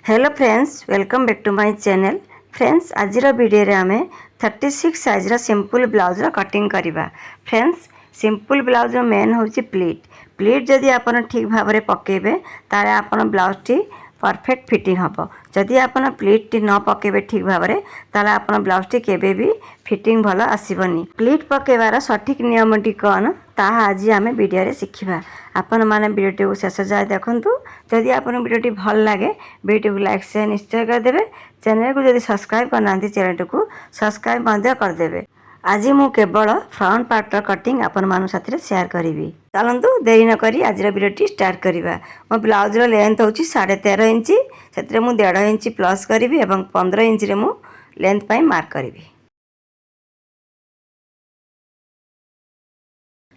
Hello friends, welcome back to my channel. Friends, आज video आम 36 size simple blouse cutting करवा। Friends, simple blouse मेन हूँ pleat जदि आप ठीक भाव में पकेबे ताले आपन ब्लाउज टी परफेक्ट फिटिंग हम। जदि आप प्लीट टी न पकेबे ठीक भाव में ताले आपन ब्लाउज टी केबे भी फिटिंग भल आसबनी। प्लीट पकेबार सठिक नियम टी कौन ताहा आज आम वीडियो शिखा। आपण मैंने वीडियो को शेष जाए देखूँ। जदि आप वीडियो भल लगे वीडियो को लाइक शेयर निश्चय करदे। चैनल को जदि सब्सक्राइब करना चैनल को सब्सक्राइब करदे। आज मु केवल फ्रंट पार्टर कटिंग आपण मान साथी शेयर करी। चलतु देरी नक आज वीडियो स्टार्ट करवा। मो ब्लाउज लेंथ हूँ 13.5 इंच। से 1.5 इंच प्लस करी और 15 इंच मु लेंथ मार्क करी।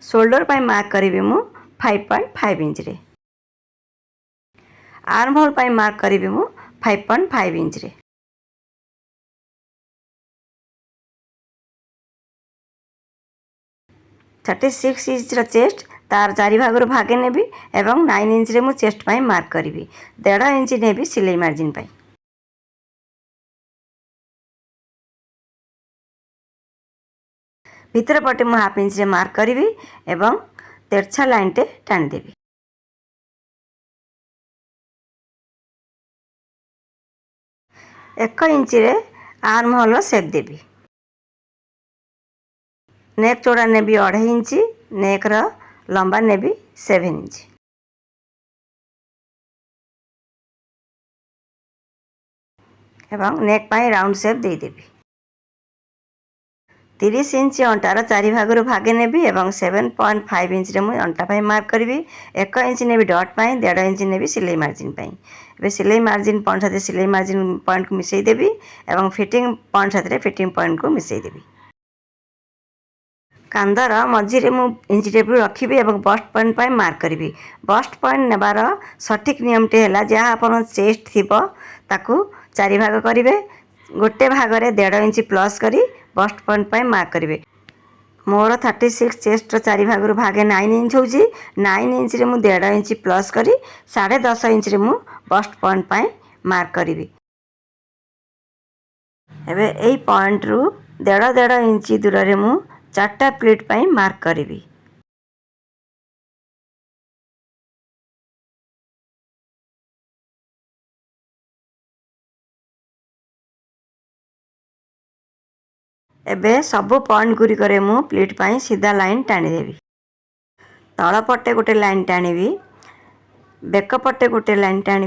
शोल्डर पर मार्क करी मु 5.5 इंच रे। आर्म होल पर मार्क करी मु 5.5 इंच रे। थर्टी 36 इंच चेस्ट तार चारि भाग भागे नेबी एवं 9 इंच रे मु चेस्ट पाई मार्क करी। 1.5 इंच नेबी सिलाई मार्जिन पाई। भीतर पटे मु हाफ इंच रे मार्क करी एवं तेरछा लाइन टे टाणी देबी। एक इंच रे आर्म होल सेप देबी। नेक चौड़ा नेबी 2.5 इंच। नेक रो लंबा नेबी 7 इंच। एवं नेक पाई राउंड शेप दे देबी। 30 इंच अंटार चारि भाग भागे नेबी एवं 7.5 इंच रे मु अंटा पाई मार्क करी। 1 इंच नेबी डॉट पाई। 1.5 इंच नेबी सिलाई मार्जिन पाई। एबे सिलाई मार्जिन पॉइंट साथे सिलाई मार्जिन पॉइंट को मिसई देबी एवं फिटिंग पॉइंट साथे फिटिंग पॉइंट को मिसई देबी। कांदर मझी रे मु इंच टेप रखी एवं बस्ट पॉइंट पाई मार्क करी। बस्ट पॉइंट नेबार सठिक नियम टे है जहाँ आपन चेस्ट थिबो ताकू चारि भाग करिवे। गोटे भाग रे 1.5 इंच प्लस करी बस्ट पॉइंट पाई मार्क करिवे। मोर 36 चेस्ट चारि भाग भागे 9 इंच होची। 9 इंच रे मु 1.5 इंच प्लस करी 10.5 इंच रे मु बस्ट पॉइंट पाई मार्क करी। एबे एई पॉइंट रु 1.5 इंच दूर रे मु 4टा प्लीट पाई मार्क करी। एबे सबु पॉइंट गुरिक रे मु प्लीट पाई सीधा लाइन टाणी देबी। तळ पटे गोटे लाइन टाणी, बेक पटे गोटे लाइन टाणी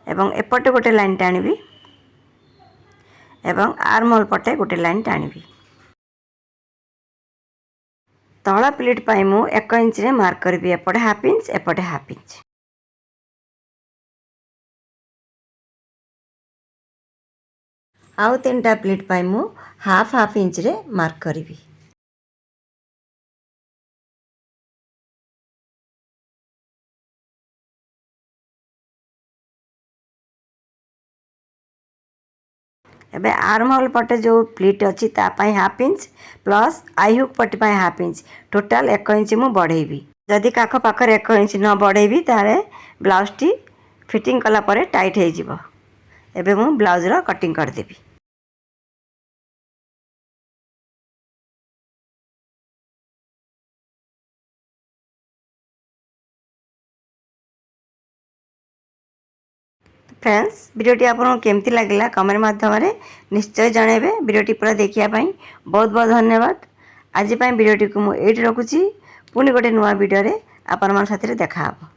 एवं एपटे गोटे लाइन टाणी एवं आर्म होल पटे गोटे लाइन टाणी। तळ प्लीट पाई मु 1 इंच रे मार्क करी। एपटे हाफ इंच एपटे हाफ इंच। आउ 3टा प्लीट पाई मु हाफ इंच रे मार्क करी। एबे आर्म होल पटे जो प्लीट अच्छी तापाई हाफ इंच प्लस आई हुक पट्टी पाई हाफ इंच टोटाल 1 इंच मु बढ़ेबी। जदि काख पाखर 1 इंच न बढ़ेबी तारे ब्लाउज टी फिटिंग कला परे टाइट हो जिवो। एबे मु ब्लाउज रो कटिंग कर देबी। फ्रेंड्स, वीडियोटी आपको केमती लगिला कमेंट माध्यम रे निश्चय जणेबे। वीडियोटी पूरा देखिया पई बहुत बहुत धन्यवाद। आज वीडियोटी को मु एठी रखुची। पुनी गोटे नुआ वीडियो रे आपन मन साथी रे देखा हबो।